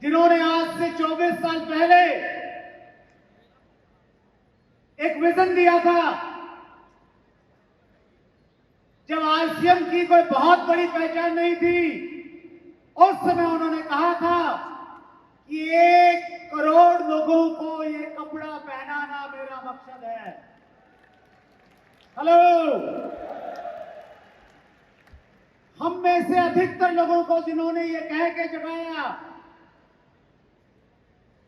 जिन्होंने आज से 24 साल पहले एक विजन दिया था, जब आरसीएम की कोई बहुत बड़ी पहचान नहीं थी, उस समय उन्होंने कहा था कि 1 करोड़ लोगों को ये कपड़ा पहनाना मेरा मकसद है। हेलो, हम में से अधिकतर लोगों को जिन्होंने ये कह के जगाया,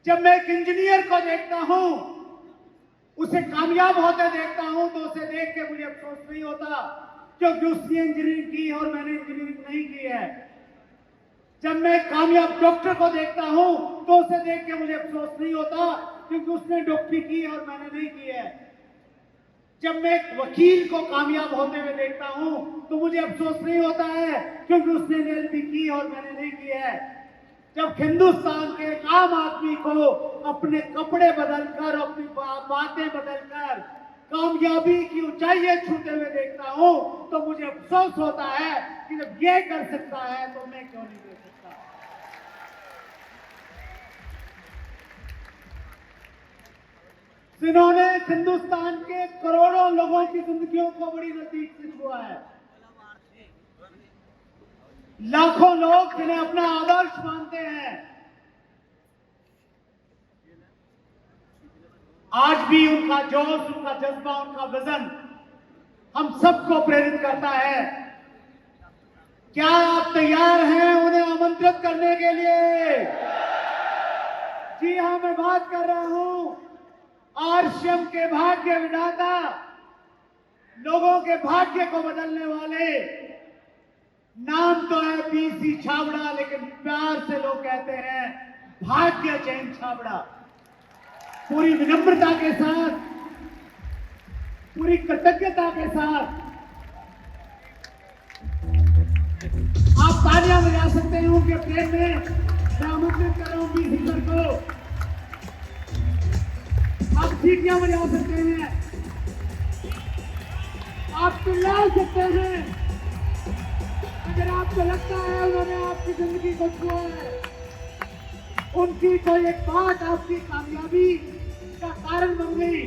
जब मैं एक इंजीनियर को देखता हूं, उसे कामयाब होते देखता हूं, तो उसे देख के मुझे अफसोस नहीं होता क्योंकि उसने इंजीनियरिंग की और मैंने इंजीनियरिंग नहीं की है। जब मैं कामयाब डॉक्टर को देखता हूं तो उसे देख के मुझे अफसोस नहीं होता क्योंकि उसने डॉक्टरी की और मैंने नहीं की है। जब मैं एक वकील को कामयाब होते हुए देखता हूं तो मुझे अफसोस नहीं होता है क्योंकि उसने एलएलबी की और मैंने नहीं की है। जब हिंदुस्तान के एक आम आदमी को अपने कपड़े बदलकर, अपनी बातें बदलकर कामयाबी की ऊंचाइयां छूते हुए देखता हूं तो मुझे अफसोस होता है कि जब ये कर सकता है तो मैं क्यों नहीं कर सकता। जिन्होंने हिंदुस्तान के करोड़ों लोगों की जिंदगियों को बड़ी नजदीक से छुआ है, लाखों लोग जिन्हें अपना आदर्श मानते हैं, आज भी उनका जोश, उनका जज्बा, उनका विजन हम सबको प्रेरित करता है। क्या आप तैयार हैं उन्हें आमंत्रित करने के लिए? जी हां, मैं बात कर रहा हूं आरसीएम के भाग्य विधाता, लोगों के भाग्य को बदलने वाले। नाम तो है पीसी छाबड़ा, लेकिन प्यार से लोग कहते हैं भाग्य चैन छाबड़ा। पूरी विनम्रता के साथ, पूरी कृतज्ञता के साथ आप तालियां बजा सकते हैं उनके प्रेम में। मैं आमंत्रित कर रहा हूं पीसी सर को। आप सीटियां बजा सकते हैं, आप चिल्ला सकते हैं। अगर आपको लगता है उन्होंने आपकी जिंदगी को छुआ है, उनकी कोई एक बात आपकी कामयाबी का कारण बन गई,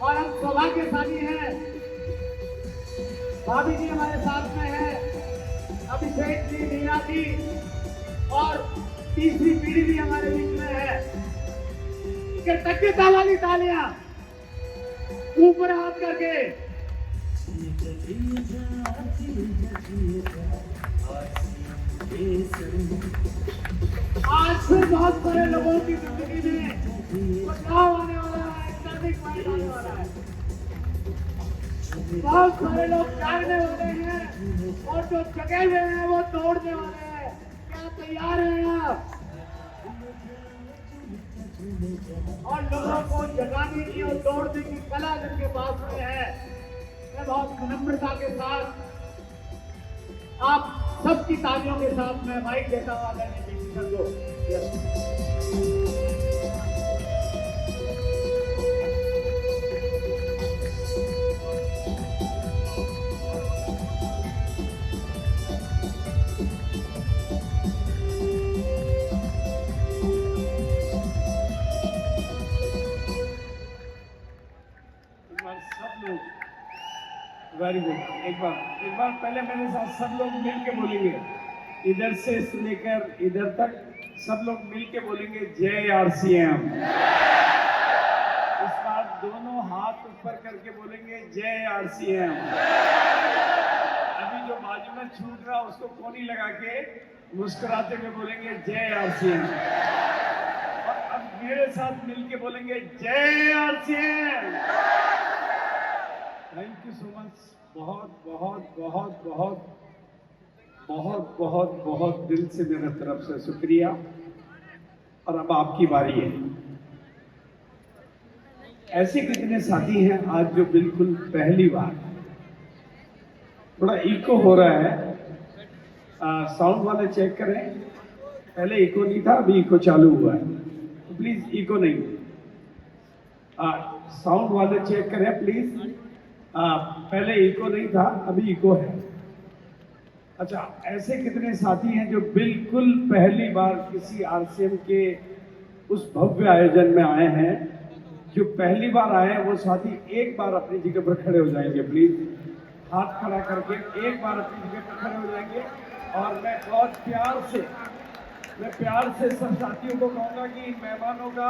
और हम सौभाग्यशाली हैं, भाभी जी हमारे साथ में है, अभिषेक जी, मीना जी, और तीसरी पीढ़ी भी हमारे बीच में है। कृतज्ञता वाली तालियां ऊपर हाथ करके। आज फिर बहुत सारे लोगों की जिंदगी में बदलाव आने वाला है, टर्निंग पॉइंट आने वाला है। बहुत सारे लोग जागने वाले हैं और जो जगे हुए हैं वो तोड़ने वाले हैं। क्या तैयार हैं आप? और लोगों को जगाने की और तोड़ने की कला जिनके पास में है, मैं बहुत विनम्रता के साथ आप सबकी तालियों के साथ मैं माइक देता हुआ को। सब लोग वेरी गुड। एक बार पहले मेरे साथ सब लोग मिल के बोलेंगे, इधर से लेकर इधर तक सब लोग मिल के बोलेंगे जय आरसीएम। इस बार दोनों हाथ ऊपर करके बोलेंगे जय आरसीएम। अभी जो बाजू में छूट रहा उसको कोनी लगा के मुस्कुराते हुए बोलेंगे जय आरसीएम। और अब मेरे साथ मिल के बोलेंगे जय RCM. Thank you so much. बहुत बहुत बहुत बहुत बहुत बहुत बहुत दिल से मेरे तरफ से शुक्रिया। और अब आपकी बारी है। ऐसे कितने साथी हैं आज जो बिल्कुल पहली बार, थोड़ा इको हो रहा है, साउंड वाले चेक करें। पहले इको नहीं था, अभी इको चालू हुआ है, तो प्लीज इको नहीं। साउंड वाले चेक करें प्लीज। पहले इको नहीं था, अभी इको है। अच्छा, ऐसे कितने साथी हैं जो बिल्कुल पहली बार किसी आरसीएम के उस भव्य आयोजन में आए हैं? जो पहली बार आए हैं वो साथी एक बार अपनी जगह पर खड़े हो जाएंगे प्लीज, हाथ खड़ा करके एक बार अपनी जगह पर खड़े हो जाएंगे। और मैं बहुत प्यार से सब साथियों को कहूंगा कि इन मेहमानों का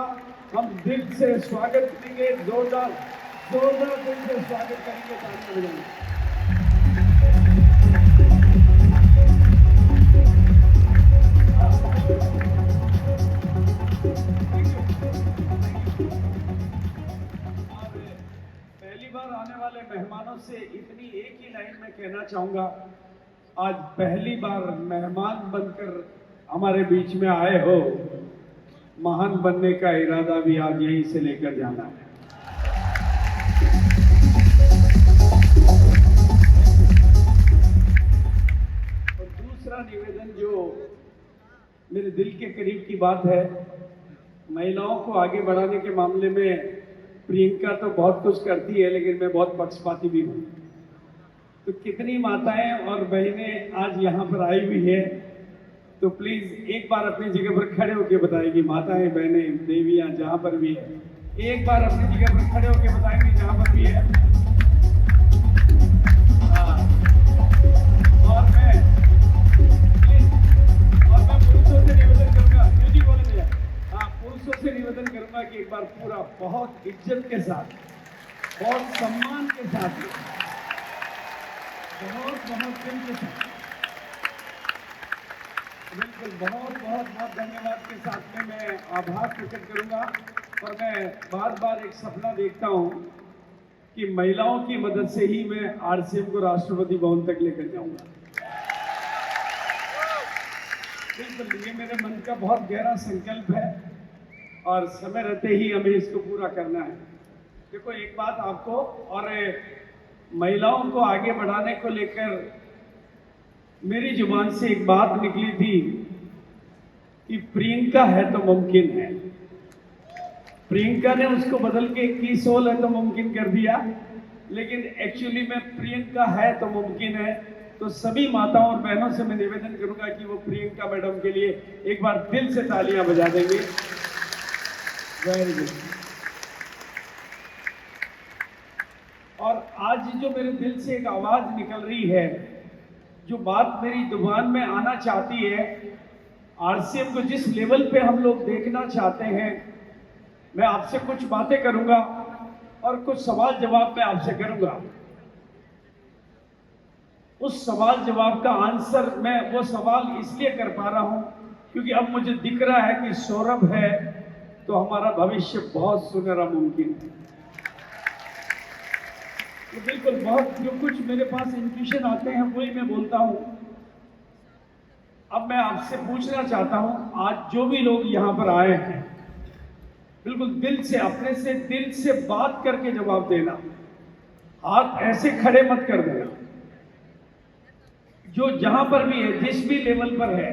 हम दिल से स्वागत करेंगे, जोरदार दिल से स्वागत करेंगे, तालियां बजाएंगे। पहली बार आने वाले मेहमानों से इतनी एक ही लाइन में कहना चाहूंगा, आज पहली बार मेहमान बनकर हमारे बीच में आए हो, महान बनने का इरादा भी आज यहीं से लेकर जाना है। और दूसरा निवेदन जो मेरे दिल के करीब की बात है, महिलाओं को आगे बढ़ाने के मामले में प्रियंका तो बहुत कुछ करती है, लेकिन मैं बहुत पक्षपाती भी हूँ। तो कितनी माताएं और बहनें आज यहाँ पर आई हुई है, तो प्लीज एक बार अपनी जगह पर खड़े होकर बताएगी, माताएं बहनें देवियां जहाँ पर भी है, एक बार अपनी जगह पर खड़े होकर बताएंगी जहाँ पर भी है। और मैं पुरुषों से निवेदन करूंगा, पुरुषों से निवेदन करूंगा कि एक बार पूरा बहुत इज्जत के साथ, बहुत सम्मान के साथ, बहुत दिल के साथ, बिल्कुल बहुत धन्यवाद के साथ में मैं आभार प्रकट करूंगा। और मैं बार एक सपना देखता हूं कि महिलाओं की मदद से ही मैं आरसीएम को राष्ट्रपति भवन तक लेकर जाऊंगा। बिल्कुल, ये मेरे मन का बहुत गहरा संकल्प है और समय रहते ही हमें इसको पूरा करना है। देखो, एक बात आपको और महिलाओं को आगे बढ़ाने को लेकर मेरी जुबान से एक बात निकली थी कि प्रियंका है तो मुमकिन है। प्रियंका ने उसको बदल के 21 होल है तो मुमकिन कर दिया, लेकिन एक्चुअली में प्रियंका है तो मुमकिन है। तो सभी माताओं और बहनों से मैं निवेदन करूंगा कि वो प्रियंका मैडम के लिए एक बार दिल से तालियां बजा देंगे। Very good. और आज जो मेरे दिल से एक आवाज निकल रही है, जो बात मेरी जुबान में आना चाहती है, आरसीएम को जिस लेवल पे हम लोग देखना चाहते हैं, मैं आपसे कुछ बातें करूंगा और कुछ सवाल जवाब मैं आपसे करूंगा। उस सवाल जवाब का आंसर मैं वो सवाल इसलिए कर पा रहा हूं क्योंकि अब मुझे दिख रहा है कि सौरभ है तो हमारा भविष्य बहुत सुनहरा मुमकिन है। तो बिल्कुल, बहुत जो कुछ मेरे पास इंट्यूशन आते हैं वही मैं बोलता हूं। अब मैं आपसे पूछना चाहता हूं, आज जो भी लोग यहां पर आए हैं, बिल्कुल दिल से, अपने से दिल से बात करके जवाब देना, हाथ ऐसे खड़े मत कर देना। जो जहां पर भी है, जिस भी लेवल पर है,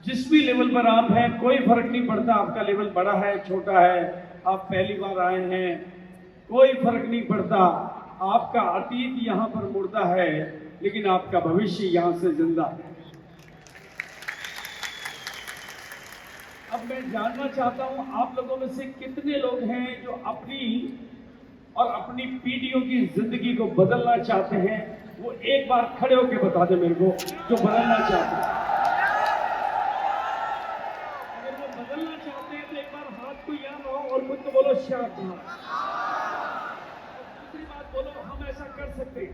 जिस भी लेवल पर आप हैं, कोई फर्क नहीं पड़ता आपका लेवल बड़ा है छोटा है, आप पहली बार आए हैं, कोई फर्क नहीं पड़ता। आपका अतीत यहां पर मुर्दा है, लेकिन आपका भविष्य यहां से जिंदा है। अब मैं जानना चाहता हूं, आप लोगों में से कितने लोग हैं जो अपनी और अपनी पीढ़ियों की जिंदगी को बदलना चाहते हैं? वो एक बार खड़े होकर बता दे मेरे को, जो बदलना चाहते हैं। अगर वो बदलना चाहते हैं तो एक बार हाथ को यहाँ लो और खुद को बोलो शाबाश। दूसरी बात बोलो, हम ऐसा कर सकते हैं।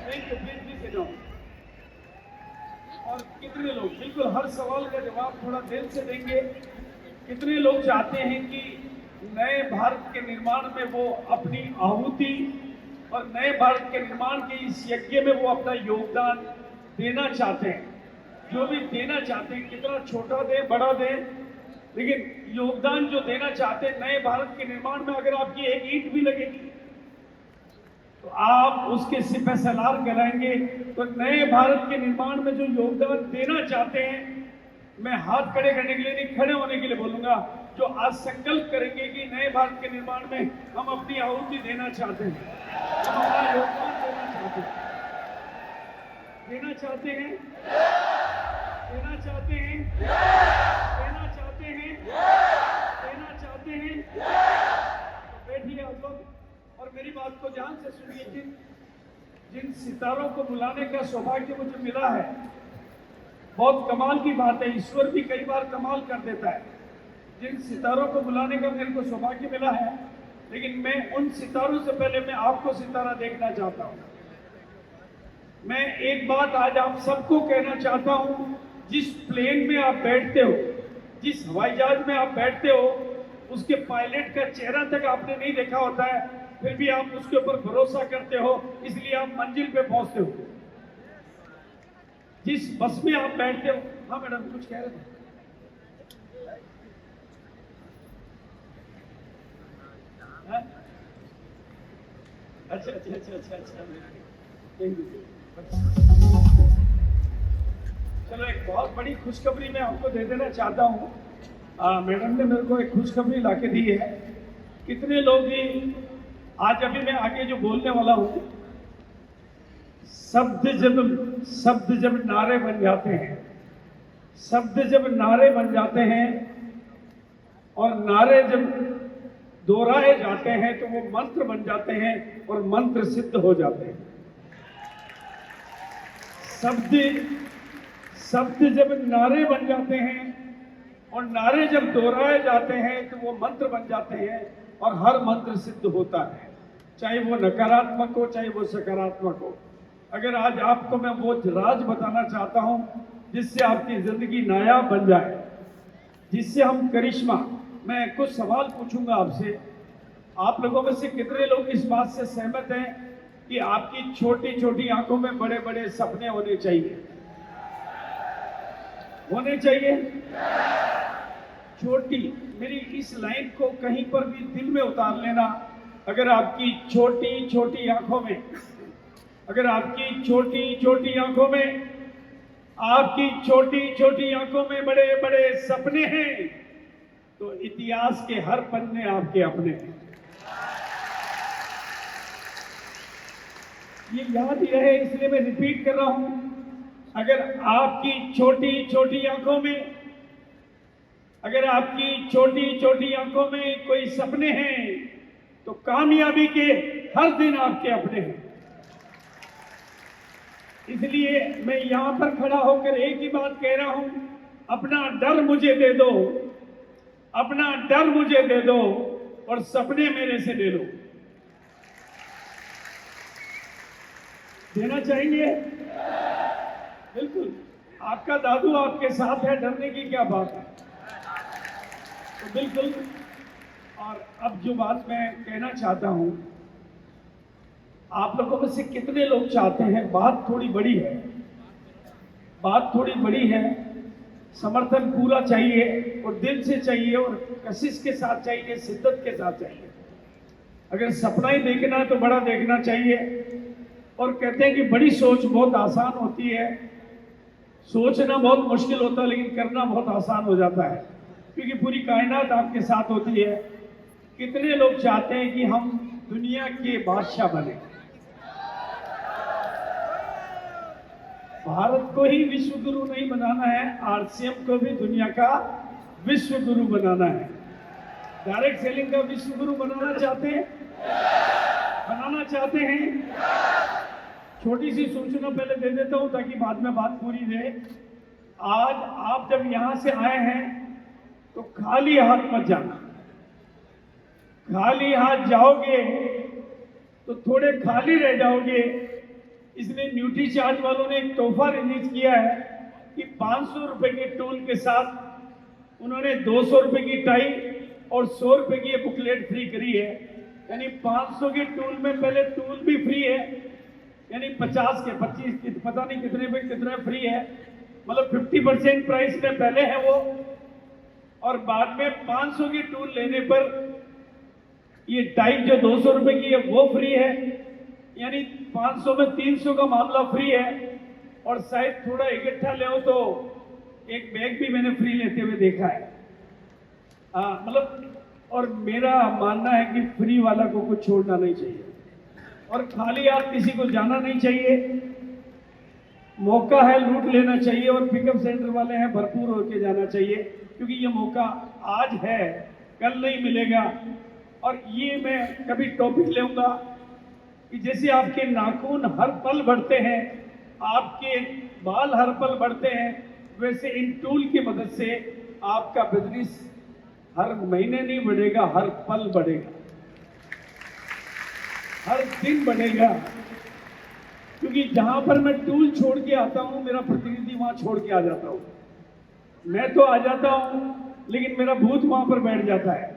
Thank you, please sit down. और कितने लोग, बिल्कुल हर सवाल का जवाब थोड़ा दिल से देंगे, कितने लोग चाहते हैं कि नए भारत के निर्माण में वो अपनी आहुति और नए भारत के निर्माण के इस यज्ञ में वो अपना योगदान देना चाहते हैं? जो भी देना चाहते हैं, कितना छोटा दे बड़ा दे, लेकिन योगदान जो देना चाहते हैं नए भारत के निर्माण में, अगर आपकी एक ईंट भी लगेगी तो आप उसके सिपह सलार कराएंगे। तो नए भारत के निर्माण में जो योगदान देना चाहते हैं, मैं हाथ खड़े करने के लिए नहीं, खड़े होने के लिए बोलूंगा, जो आज संकल्प करेंगे कि नए भारत के निर्माण में हम अपनी आहुति देना चाहते हैं, हम अपना योगदान देना चाहते हैं। देना चाहते हैं? देना चाहते हैं? देना चाहते हैं? देना चाहते हैं? तो बैठिए आप लोग और मेरी बात को ध्यान से सुनिए। जिन सितारों को बुलाने का सौभाग्य मुझे मिला है, बहुत कमाल की बात है, ईश्वर भी कई बार कमाल कर देता है। जिन सितारों को बुलाने का मेरे को सौभाग्य मिला है, लेकिन मैं उन सितारों से पहले मैं आपको सितारा देखना चाहता हूं। मैं एक बात आज आप सबको कहना चाहता हूं, जिस प्लेन में आप बैठते हो, जिस हवाई जहाज में आप बैठते हो, उसके पायलट का चेहरा तक आपने नहीं देखा होता है, फिर भी आप उसके ऊपर भरोसा करते हो, इसलिए आप मंजिल पे पहुंचते हो। जिस बस में आप बैठते हो, हाँ मैडम कुछ कह रहे थे? हाँ? अच्छा अच्छा अच्छा अच्छा अच्छा, चलो एक बहुत बड़ी खुशखबरी मैं आपको दे देना चाहता हूँ। मैडम ने मेरे को एक खुशखबरी लाके दी है। कितने लोग ही आज अभी मैं आगे जो बोलने वाला हूँ, शब्द जब नारे बन जाते हैं, शब्द जब नारे बन जाते हैं और नारे जब दोहराए जाते हैं तो वो मंत्र बन जाते हैं और मंत्र सिद्ध हो जाते हैं। शब्द जब नारे बन जाते हैं और नारे जब दोहराए जाते हैं तो वो मंत्र बन जाते हैं और हर मंत्र सिद्ध होता है, चाहे वो नकारात्मक हो चाहे वो सकारात्मक हो। अगर आज आपको मैं वो राज बताना चाहता हूं जिससे आपकी जिंदगी नायाब बन जाए, जिससे हम करिश्मा, मैं कुछ सवाल पूछूंगा आपसे। आप लोगों में से कितने लोग इस बात से सहमत हैं कि आपकी छोटी छोटी आंखों में बड़े बड़े सपने होने चाहिए? होने चाहिए। छोटी, मेरी इस लाइन को कहीं पर भी दिल में उतार लेना। अगर आपकी छोटी छोटी आंखों में, अगर आपकी छोटी छोटी आंखों में, आपकी छोटी छोटी आंखों में बड़े बड़े सपने हैं तो इतिहास के हर पन्ने आपके अपने हैं। ये याद ही रहे इसलिए मैं रिपीट कर रहा हूं। अगर आपकी छोटी छोटी आंखों में, अगर आपकी छोटी छोटी आंखों में कोई सपने हैं तो कामयाबी के हर दिन आपके अपने हैं। इसलिए मैं यहां पर खड़ा होकर एक ही बात कह रहा हूं, अपना डर मुझे दे दो, अपना डर मुझे दे दो और सपने मेरे से ले लो। देना चाहेंगे? बिल्कुल, आपका दादू आपके साथ है, डरने की क्या बात है। तो बिल्कुल। और अब जो बात मैं कहना चाहता हूं, आप लोगों में से कितने लोग चाहते हैं, बात थोड़ी बड़ी है, बात थोड़ी बड़ी है, समर्थन पूरा चाहिए और दिल से चाहिए और कशिश के साथ चाहिए, शिद्दत के साथ चाहिए। अगर सपना ही देखना है तो बड़ा देखना चाहिए। और कहते हैं कि बड़ी सोच बहुत आसान होती है, सोचना बहुत मुश्किल होता है लेकिन करना बहुत आसान हो जाता है, क्योंकि पूरी कायनात आपके साथ होती है। कितने लोग चाहते हैं कि हम दुनिया के बादशाह बने, भारत को ही विश्व गुरु नहीं बनाना है, आरसीएम को भी दुनिया का विश्व गुरु बनाना है। डायरेक्ट सेलिंग का विश्व गुरु बनाना चाहते हैं, बनाना चाहते हैं। छोटी सी सूचना पहले दे देता हूं ताकि बाद में बात पूरी रहे। आज आप जब यहां से आए हैं तो खाली हाथ मत जाना। खाली हाथ जाओगे तो थोड़े खाली रह जाओगे। इसलिए न्यूट्री चार्ज वालों ने एक तोहफा रिलीज किया है कि 500 रुपए के टूल के साथ उन्होंने 200 रुपए की टाई और 100 रुपए की ये बुकलेट फ्री करी है। यानी 500 के टूल में पहले टूल भी फ्री है, यानी 50 के 25 पता नहीं कितने पे कितना फ्री है, मतलब 50% प्राइस में पहले है वो, और बाद में 500 की टूल लेने पर ये टाई जो 200 रुपए की है वो फ्री है। यानी 500 में 300 का मामला फ्री है। और शायद थोड़ा इकट्ठा ले तो एक बैग भी मैंने फ्री लेते हुए देखा है। मतलब, और मेरा मानना है कि फ्री वाला को कुछ छोड़ना नहीं चाहिए और खाली हाथ किसी को जाना नहीं चाहिए। मौका है, लूट लेना चाहिए और पिकअप सेंटर वाले हैं, भरपूर होके जाना चाहिए, क्योंकि ये मौका आज है, कल नहीं मिलेगा। और ये मैं कभी टॉपिक लूंगा कि जैसे आपके नाखून हर पल बढ़ते हैं, आपके बाल हर पल बढ़ते हैं, वैसे इन टूल की मदद से आपका बिजनेस हर महीने नहीं बढ़ेगा, हर पल बढ़ेगा, हर दिन बढ़ेगा। क्योंकि जहां पर मैं टूल छोड़ के आता हूं, मेरा प्रतिनिधि वहां छोड़ के आ जाता हूं। मैं तो आ जाता हूं, लेकिन मेरा भूत वहां पर बैठ जाता है,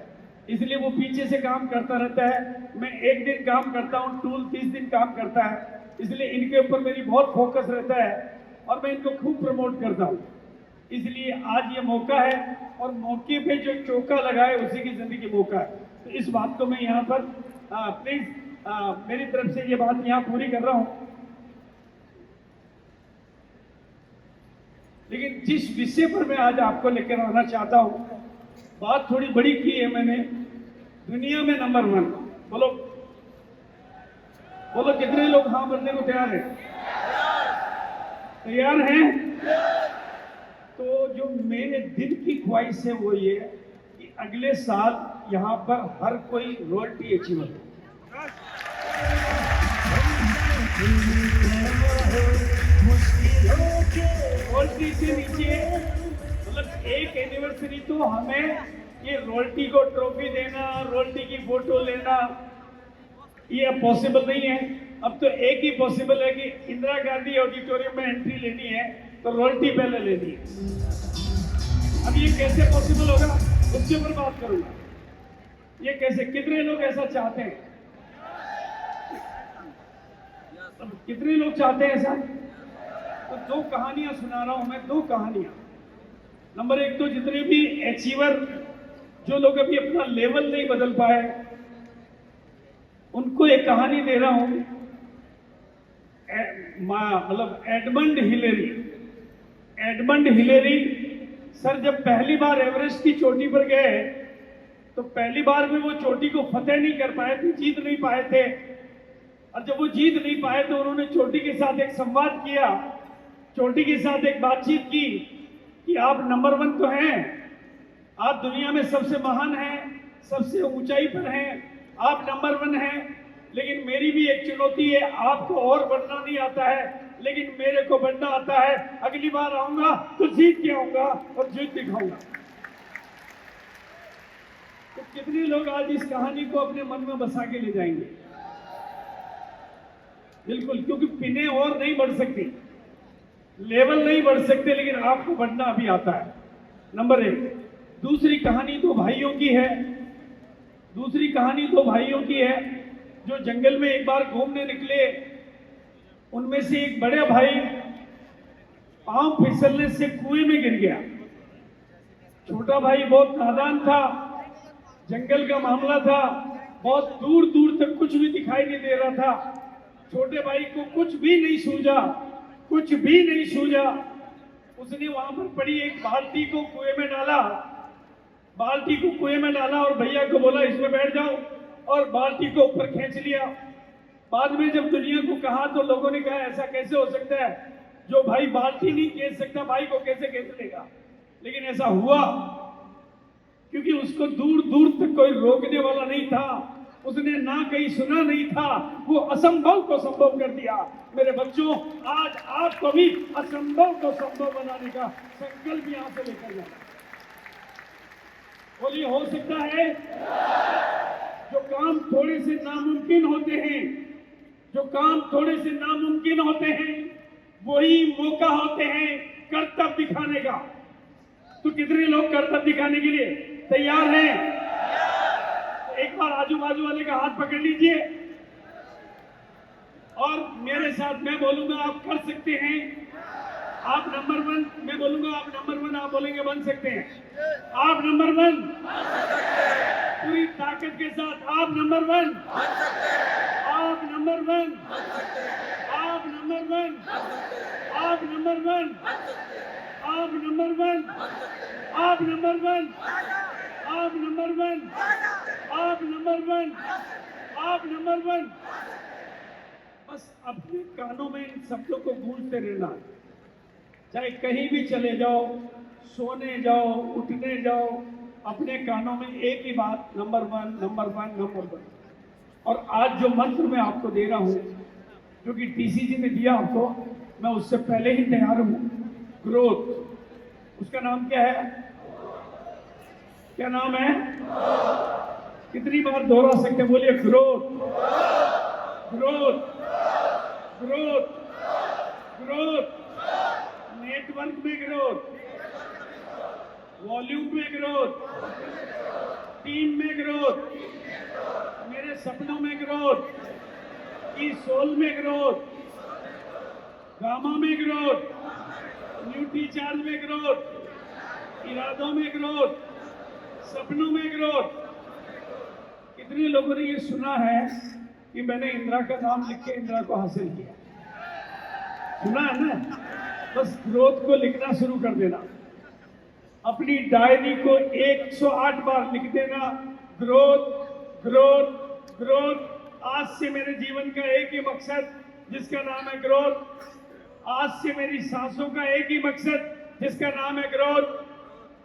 इसलिए वो पीछे से काम करता रहता है। मैं एक दिन काम करता हूं, टूल 30 दिन काम करता है, इसलिए इनके ऊपर मेरी बहुत फोकस रहता है और मैं इनको खूब प्रमोट करता हूं। इसलिए आज ये मौका है, और मौके पे जो चौका लगाए उसी की जिंदगी मौका है। तो इस बात को मैं यहाँ पर प्लीज मेरी तरफ से ये बात यहाँ पूरी कर रहा हूँ। लेकिन जिस विषय पर मैं आज आपको लेकर आना चाहता हूं, बात थोड़ी बड़ी की है मैंने, दुनिया में नंबर 1। बोलो बोलो, कितने लोग हाँ बनने को तैयार हैं? तैयार हैं? तो जो मेरे दिल की ख्वाहिश है वो ये कि अगले साल यहाँ पर हर कोई रॉयल्टी अचीवर हो। रॉयल्टी से नीचे मतलब एक एनिवर्सरी तो हमें ये रॉयल्टी को ट्रॉफी देना, रॉयल्टी की फोटो लेना, ये अब पॉसिबल नहीं है। अब तो एक ही पॉसिबल है कि इंदिरा गांधी ऑडिटोरियम में एंट्री लेनी है तो रॉयल्टी पहले लेनी है। अब ये कैसे पॉसिबल होगा, उसके ऊपर बात करूंगा। ये कैसे, कितने लोग ऐसा चाहते हैं? कितने लोग चाहते हैं ऐसा? तो दो कहानियां सुना रहा हूं मैं, दो कहानियां। नंबर एक, तो जितने भी अचीवर, जो लोग अभी अपना लेवल नहीं बदल पाए, उनको एक कहानी दे रहा हूं। मतलब एडमंड हिलेरी सर जब पहली बार एवरेस्ट की चोटी पर गए, तो पहली बार में वो चोटी को फतेह नहीं कर पाए थे, जीत नहीं पाए थे। और जब वो जीत नहीं पाए तो उन्होंने चोटी के साथ एक संवाद किया, चोटी के साथ एक बातचीत की कि आप नंबर 1 तो हैं, आप दुनिया में सबसे महान हैं, सबसे ऊंचाई पर हैं, आप नंबर 1 हैं, लेकिन मेरी भी एक चुनौती है, आपको और बढ़ना नहीं आता है, लेकिन मेरे को बढ़ना आता है। अगली बार आऊंगा तो जीत के आऊंगा और जीत दिखाऊंगा। तो कितने लोग आज इस कहानी को अपने मन में बसा के ले जाएंगे? बिल्कुल, क्योंकि पिने और नहीं बढ़ सकती, लेवल नहीं बढ़ सकते, लेकिन आपको बढ़ना अभी आता है। नंबर 1। दूसरी कहानी दो भाइयों की है, दूसरी कहानी दो भाइयों की है जो जंगल में एक बार घूमने निकले। उनमें से एक बड़े भाई पांव फिसलने से कुएं में गिर गया। छोटा भाई बहुत नादान था, जंगल का मामला था, बहुत दूर दूर तक कुछ भी दिखाई नहीं दे रहा था। छोटे भाई को कुछ भी नहीं सूझा, कुछ भी नहीं सूझा। उसने वहां पर पड़ी एक बाल्टी को कुएं में डाला, बाल्टी को कुएं में डाला और भैया को बोला इसमें बैठ जाओ, और बाल्टी को ऊपर खींच लिया। बाद में जब दुनिया को कहा तो लोगों ने कहा ऐसा कैसे हो सकता है, जो भाई बाल्टी नहीं खींच सकता भाई को कैसे खींच लेगा। लेकिन ऐसा हुआ क्योंकि उसको दूर दूर तक कोई रोकने वाला नहीं था, उसने ना कहीं सुना नहीं था, वो असंभव को संभव कर दिया। मेरे बच्चों, आज आपको भी असंभव को संभव बनाने का संकल्प यहां से लेकर जाना। बोलिए, हो सकता है? जो काम थोड़े से नामुमकिन होते हैं, जो काम थोड़े से नामुमकिन होते हैं, वही मौका होते हैं कर्तव्य दिखाने का। तो कितने लोग कर्तव्य दिखाने के लिए तैयार हैं? एक बार आजू बाजू वाले का हाथ पकड़ लीजिए और मेरे साथ मैं बोलूंगा आप कर सकते हैं। आप नंबर 1, मैं बोलूंगा आप नंबर 1, आप बोलेंगे बन सकते हैं। आप नंबर 1, पूरी ताकत के साथ आप नंबर 1, आप नंबर 1, आप नंबर 1, आप नंबर 1, आप नंबर 1, आप नंबर 1, आप नंबर 1, आप नंबर 1, आप नंबर 1। बस अपने कानों में इन शब्दों को गूंजते रहना है। चाहे कहीं भी चले जाओ, सोने जाओ, उठने जाओ, अपने कानों में एक ही बात, number one, number one, number one. और आज जो मंत्र मैं आपको दे रहा हूं, जो कि टीसी जी ने दिया आपको, मैं उससे पहले ही तैयार हूं। ग्रोथ, उसका नाम क्या है? क्या नाम है? कितनी बार दोहरा सकते? बोलिए, growth, growth, growth, growth. Network में ग्रोथ, वॉल्यूम में ग्रोथ, टीम में ग्रोथ, मेरे सपनों में ग्रोथ, की सोल में ग्रोथ, गामा में ग्रोथ, न्यूट्री चार्ज में ग्रोथ, इरादों में ग्रोथ, सपनों में ग्रोथ। कितने लोगों ने ये सुना है कि मैंने इंदिरा का नाम लिख के इंदिरा को हासिल किया? सुना है ना? बस ग्रोथ को लिखना शुरू कर देना। अपनी डायरी को 108 बार लिख देना, ग्रोथ, ग्रोथ, ग्रोथ। आज से मेरे जीवन का एक ही मकसद, जिसका नाम है ग्रोथ। आज से मेरी सांसों का एक ही मकसद, जिसका नाम है ग्रोथ।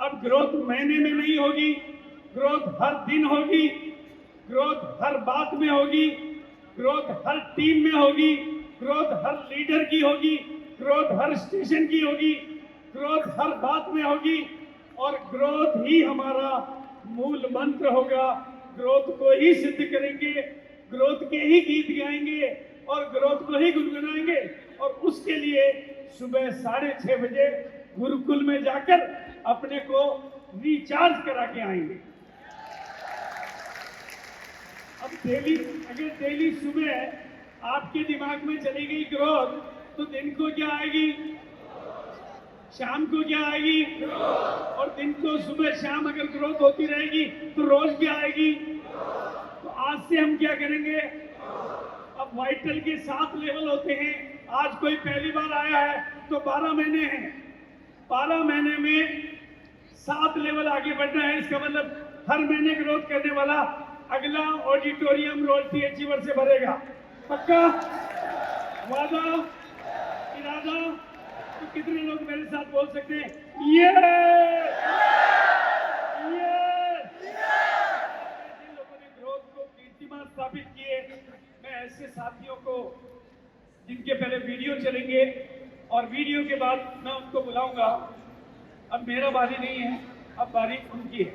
अब ग्रोथ महीने में नहीं होगी, ग्रोथ हर दिन होगी, ग्रोथ हर बात में होगी, ग्रोथ हर टीम में होगी, ग्रोथ हर लीडर की होगी, ग्रोथ हर स्टेशन की होगी, ग्रोथ हर बात में होगी। और ग्रोथ ही हमारा मूल मंत्र होगा। ग्रोथ को ही सिद्ध करेंगे, ग्रोथ के ही गीत गाएंगे और ग्रोथ को ही गुनगुनाएंगे। और उसके लिए सुबह 6:30 बजे गुरुकुल में जाकर अपने को रिचार्ज करा के आएंगे। अब अगर डेली सुबह आपके दिमाग में चली गई ग्रोथ, तो दिन को क्या आएगी? शाम को क्या आएगी? और दिन को सुबह शाम अगर ग्रोथ होती रहेगी तो रोज क्या आएगी? तो आज से हम क्या करेंगे? अब वाइटल के 7 लेवल होते हैं। आज कोई पहली बार आया है तो 12 महीने हैं। 12 महीने में 7 लेवल आगे बढ़ना है। इसका मतलब हर महीने ग्रोथ करने वाला अगला ऑडिटोरियम रॉयल्टी अचीवर से भरेगा। पक्का? वादा? इरादा? तो कितने लोग मेरे साथ बोल सकते हैं ये? जिन लोगों ने ग्रोथ को कीर्तिमान स्थापित किए, मैं ऐसे साथियों को, जिनके पहले वीडियो चलेंगे और वीडियो के बाद मैं उनको बुलाऊंगा। अब मेरा बारी नहीं है, अब बारी उनकी है।